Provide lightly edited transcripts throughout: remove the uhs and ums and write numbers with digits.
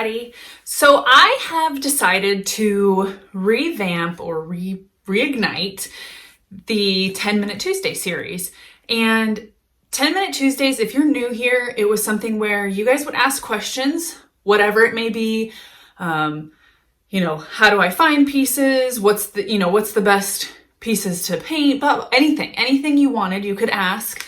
everybody. So I have decided to revamp or reignite the 10-Minute Tuesday series. And 10-Minute Tuesdays, if you're new here, it was something where you guys would ask questions, whatever it may be. How do I find pieces? What's the best pieces to paint? But anything you wanted, you could ask.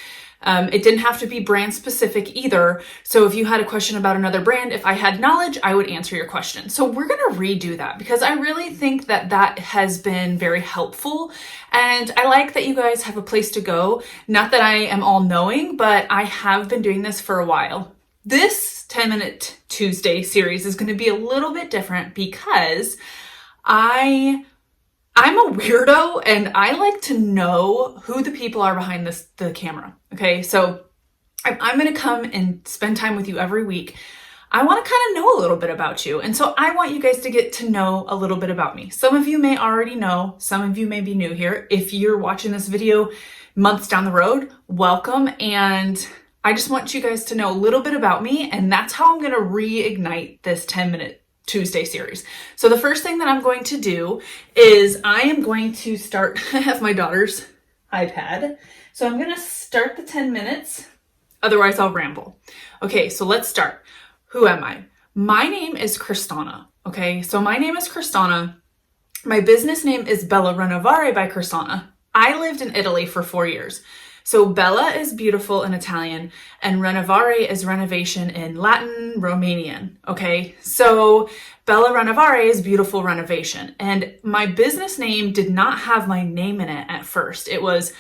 It didn't have to be brand specific either. So if you had a question about another brand, if I had knowledge, I would answer your question. So we're going to redo that because I really think that has been very helpful. And I like that you guys have a place to go. Not that I am all knowing, but I have been doing this for a while. This 10-Minute Tuesday series is going to be a little bit different because I'm a weirdo and I like to know who the people are behind the camera. Okay, so I'm going to come and spend time with you every week. I want to kind of know a little bit about you. And so I want you guys to get to know a little bit about me. Some of you may already know, some of you may be new here. If you're watching this video months down the road, welcome. And I just want you guys to know a little bit about me. And that's how I'm going to reignite this 10-Minute Tuesday series. So the first thing that I'm going to do is I am going to start, I have my daughter's iPad. So I'm going to start the 10 minutes. Otherwise I'll ramble. Okay, so let's start. Who am I? My name is Crys'Dawna. Okay, so my name is Crys'Dawna. My business name is bellarenovare by Crys'Dawna. I lived in Italy for 4 years. So bella is beautiful in Italian and renovare is renovation in Latin, Romanian. Okay, so bellarenovare is beautiful renovation. And my business name did not have my name in it at first. It was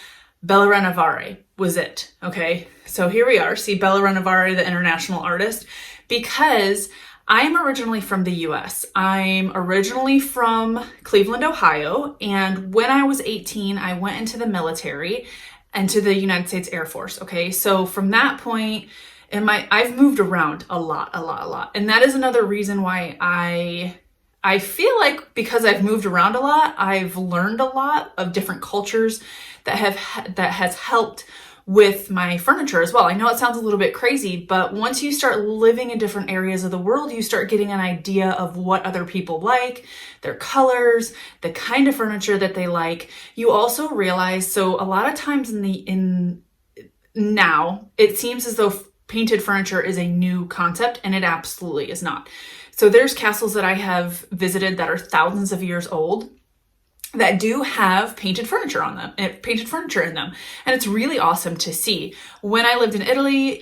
bellarenovare was it. Okay, so here we are. See bellarenovare, the international artist, because I'm originally from the US. I'm originally from Cleveland, Ohio. And when I was 18, I went into the military and to the United States Air Force. Okay, so from that point I've moved around a lot. And that is another reason why I feel like because I've moved around a lot, I've learned a lot of different cultures that has helped with my furniture as well. I know it sounds a little bit crazy, but once you start living in different areas of the world, you start getting an idea of what other people like, their colors, the kind of furniture that they like. You also realize, so a lot of times now it seems as though painted furniture is a new concept, and it absolutely is not. So there's castles that I have visited that are thousands of years old that do have painted furniture in them. And it's really awesome to see. When I lived in Italy,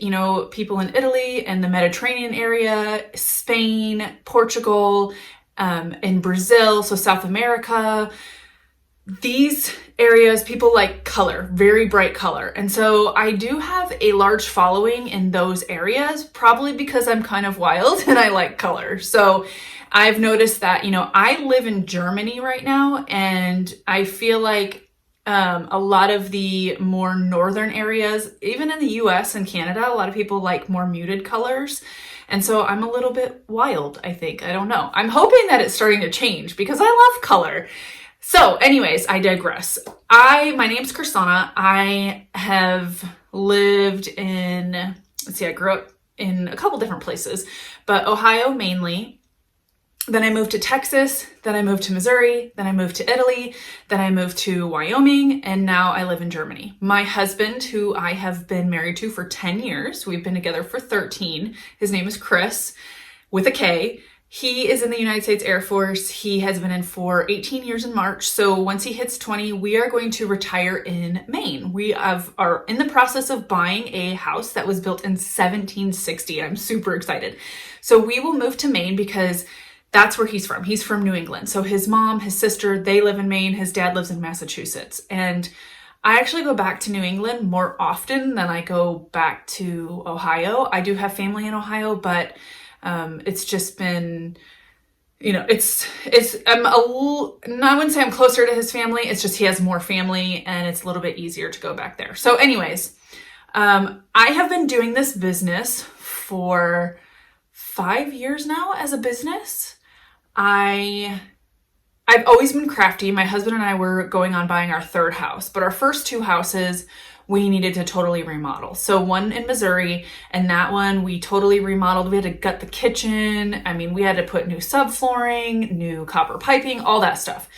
people in Italy and the Mediterranean area, Spain, Portugal, in Brazil, so South America, these areas, people like color, very bright color. And so I do have a large following in those areas, probably because I'm kind of wild and I like color. So I've noticed that, I live in Germany right now, and I feel like a lot of the more northern areas, even in the US and Canada, a lot of people like more muted colors. And so I'm a little bit wild, I think. I don't know. I'm hoping that it's starting to change because I love color. So anyways, I digress. My name's Crys'Dawna. I have lived I grew up in a couple different places, but Ohio mainly. Then I moved to Texas, then I moved to Missouri, then I moved to Italy, then I moved to Wyoming, and now I live in Germany. My husband, who I have been married to for 10 years, we've been together for 13. His name is Chris, with a K. He is in the United States Air Force. He has been in for 18 years in March. So once he hits 20, we are going to retire in Maine. We are in the process of buying a house that was built in 1760. I'm super excited. So we will move to Maine because that's where he's from. He's from New England. So his mom, his sister, they live in Maine. His dad lives in Massachusetts. And I actually go back to New England more often than I go back to Ohio. I do have family in Ohio, but it's just been, I wouldn't say I'm closer to his family. It's just he has more family and it's a little bit easier to go back there. So anyways, I have been doing this business for 5 years now as a business. I've always been crafty. My husband and I were going on buying our third house, but our first two houses we needed to totally remodel. So one in Missouri, and that one we totally remodeled. We had to gut the kitchen. I mean, we had to put new subflooring, new copper piping, all that stuff.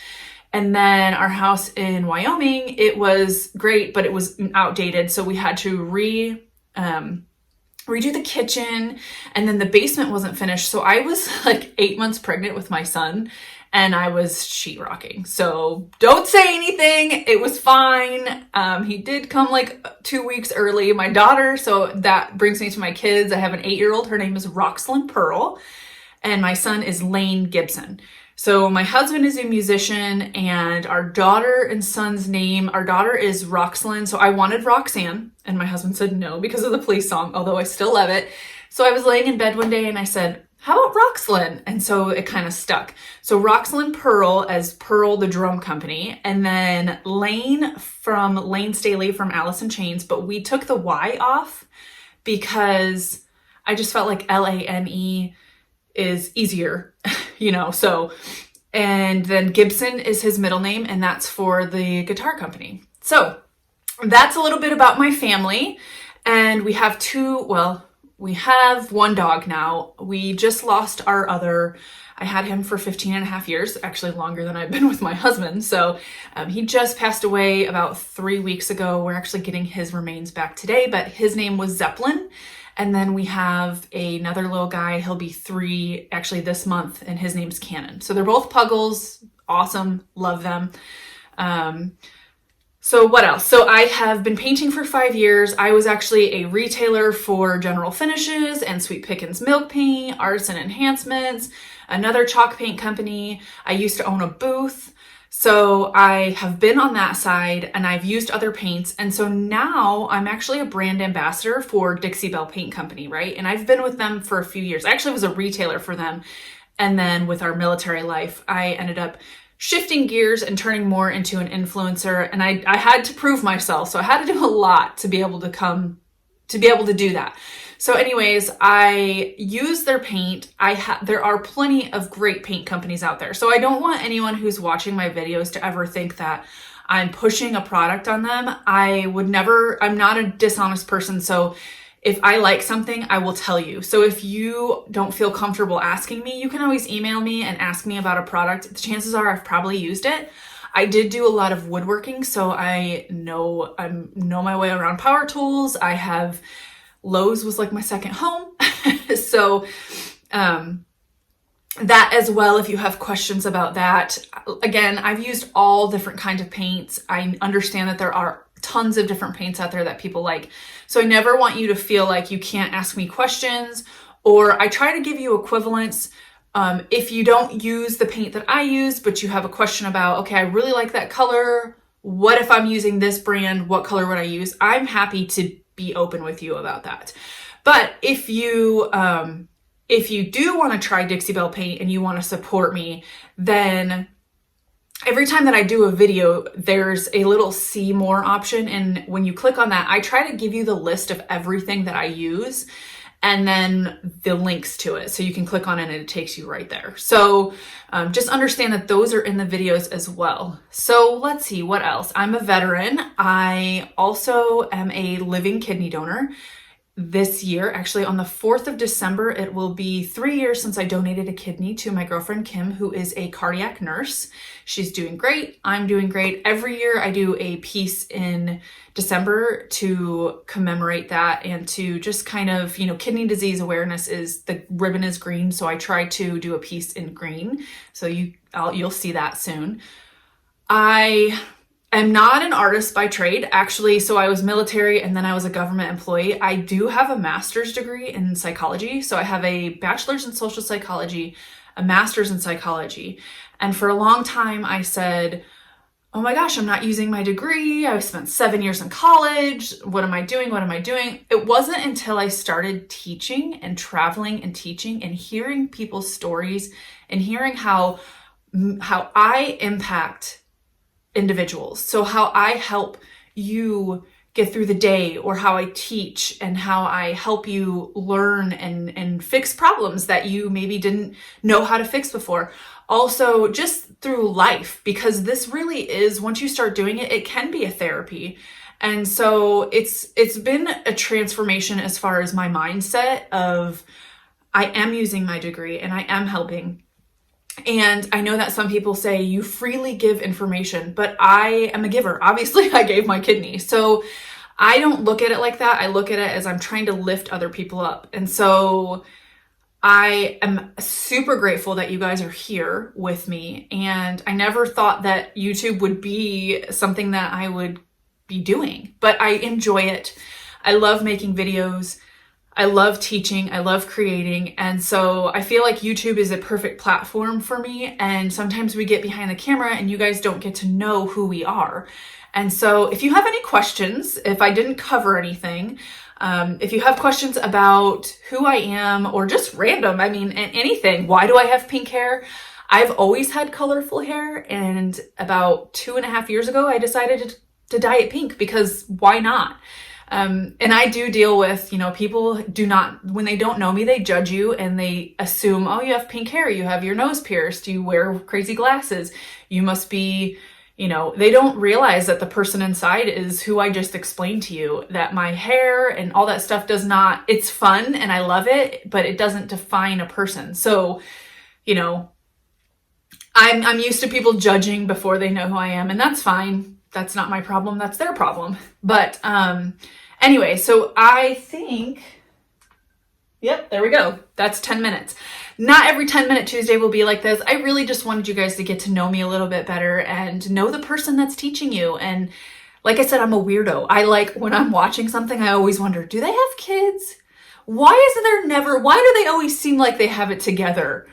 And then our house in Wyoming, it was great, but it was outdated. So we had to redo the kitchen, and then the basement wasn't finished. So I was like 8 months pregnant with my son, and I was sheetrocking. So don't say anything. It was fine. He did come like 2 weeks early. My daughter, so that brings me to my kids. I have an 8-year-old. Her name is Roxlyn Pearl, and my son is Lane Gibson. So my husband is a musician, and our daughter and son's name, our daughter is Roxlyn. So I wanted Roxanne, and my husband said no because of the police song, although I still love it. So I was laying in bed one day and I said, how about Roxlyn? And so it kind of stuck. So Roxlyn Pearl as Pearl, the drum company, and then Lane from Lane Staley from Alice in Chains, but we took the Y off because I just felt like Lane is easier, so, and then Gibson is his middle name, and that's for the guitar company. So that's a little bit about my family. And we have we have one dog now. We just lost our other. I had him for 15 and a half years, actually longer than I've been with my husband. So he just passed away about 3 weeks ago. We're actually getting his remains back today, but his name was Zeppelin. And then we have another little guy. He'll be 3 actually this month, and his name's Cannon. So they're both puggles. Awesome. Love them. So what else? So I have been painting for 5 years. I was actually a retailer for General Finishes and Sweet Pickens Milk Paint, Artisan Enhancements, another chalk paint company. I used to own a booth. So I have been on that side, and I've used other paints. And so now I'm actually a brand ambassador for Dixie Belle Paint Company, right? And I've been with them for a few years. I actually was a retailer for them. And then with our military life, I ended up shifting gears and turning more into an influencer. And I had to prove myself. So I had to do a lot to be able to do that. So anyways, I use their paint. There are plenty of great paint companies out there. So I don't want anyone who's watching my videos to ever think that I'm pushing a product on them. I'm not a dishonest person. So if I like something, I will tell you. So if you don't feel comfortable asking me, you can always email me and ask me about a product. The chances are I've probably used it. I did do a lot of woodworking, so I know my way around power tools. Lowe's was like my second home. So that as well, if you have questions about that. Again, I've used all different kinds of paints. I understand that there are tons of different paints out there that people like. So I never want you to feel like you can't ask me questions, or I try to give you equivalents. If you don't use the paint that I use, but you have a question about, okay, I really like that color. What if I'm using this brand? What color would I use? I'm happy to be open with you about that. But if you do want to try Dixie Belle paint and you want to support me, then every time that I do a video, there's a little see more option. And when you click on that, I try to give you the list of everything that I use and then the links to it. So you can click on it and it takes you right there. So just understand that those are in the videos as well. So let's see, what else? I'm a veteran. I also am a living kidney donor. This year, actually on the 4th of December, it will be 3 years since I donated a kidney to my girlfriend, Kim, who is a cardiac nurse. She's doing great. I'm doing great. Every year I do a piece in December to commemorate that and to just kind of, kidney disease awareness is, the ribbon is green. So I try to do a piece in green. So you'll see that soon. I'm not an artist by trade, actually. So I was military and then I was a government employee. I do have a master's degree in psychology. So I have a bachelor's in social psychology, a master's in psychology. And for a long time I said, oh my gosh, I'm not using my degree. I've spent 7 years in college. What am I doing? What am I doing? It wasn't until I started teaching and traveling and teaching and hearing people's stories and hearing how I impact individuals. So how I help you get through the day, or how I teach and how I help you learn and fix problems that you maybe didn't know how to fix before. Also just through life, because this really is, once you start doing it, it can be a therapy. And so it's been a transformation as far as my mindset of I am using my degree and I am helping. And I know that some people say you freely give information, but I am a giver. Obviously, I gave my kidney. So I don't look at it like that. I look at it as I'm trying to lift other people up. And so I am super grateful that you guys are here with me. And I never thought that YouTube would be something that I would be doing, but I enjoy it. I love making videos. I love teaching, I love creating, and so I feel like YouTube is a perfect platform for me, and sometimes we get behind the camera and you guys don't get to know who we are. And so if you have any questions, if I didn't cover anything, if you have questions about who I am or just random, I mean, anything, why do I have pink hair? I've always had colorful hair, and about 2.5 years ago, I decided to dye it pink because why not? And I do deal with, people do not, when they don't know me, they judge you and they assume, oh, you have pink hair, you have your nose pierced, you wear crazy glasses, you must be, they don't realize that the person inside is who I just explained to you, that my hair and all that stuff it's fun and I love it, but it doesn't define a person. So, I'm used to people judging before they know who I am, and that's fine. That's not my problem. That's their problem. But anyway, so I think, yep, there we go. That's 10 minutes. Not every 10-minute Tuesday will be like this. I really just wanted you guys to get to know me a little bit better and know the person that's teaching you. And like I said, I'm a weirdo. When I'm watching something, I always wonder, do they have kids? Why do they always seem like they have it together?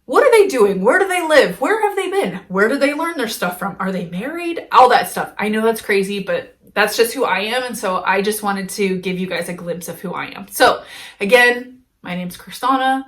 What are they doing? Where do they live? Where have they been? Where do they learn their stuff from? Are they married? All that stuff. I know that's crazy, but that's just who I am. And so I just wanted to give you guys a glimpse of who I am. So again, my name's Crys'Dawna.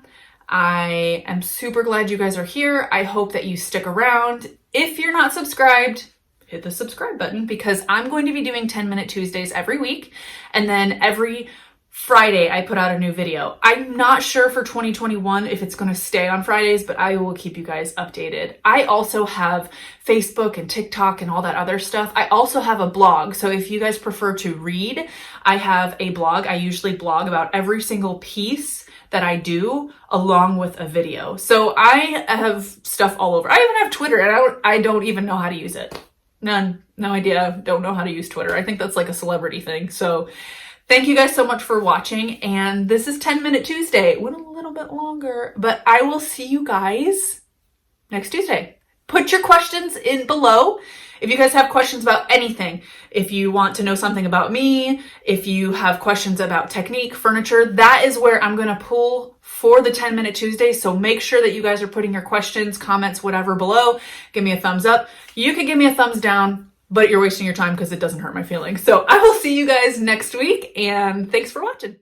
I am super glad you guys are here. I hope that you stick around. If you're not subscribed, hit the subscribe button because I'm going to be doing 10-minute Tuesdays every week. And then every Friday, I put out a new video. I'm not sure for 2021 if it's going to stay on Fridays, but I will keep you guys updated. I also have Facebook and TikTok and all that other stuff. I also have a blog. So if you guys prefer to read, I have a blog. I usually blog about every single piece that I do along with a video. So I have stuff all over. I even have Twitter and I don't even know how to use it. No idea. Don't know how to use Twitter. I think that's like a celebrity thing. So thank you guys so much for watching, and this is 10-minute Tuesday. It went a little bit longer, but I will see you guys next Tuesday. Put your questions in below. If you guys have questions about anything, if you want to know something about me, if you have questions about technique, furniture, that is where I'm going to pull for the 10-minute Tuesday. So make sure that you guys are putting your questions, comments, whatever below. Give me a thumbs up. You can give me a thumbs down, but you're wasting your time because it doesn't hurt my feelings. So I will see you guys next week, and thanks for watching.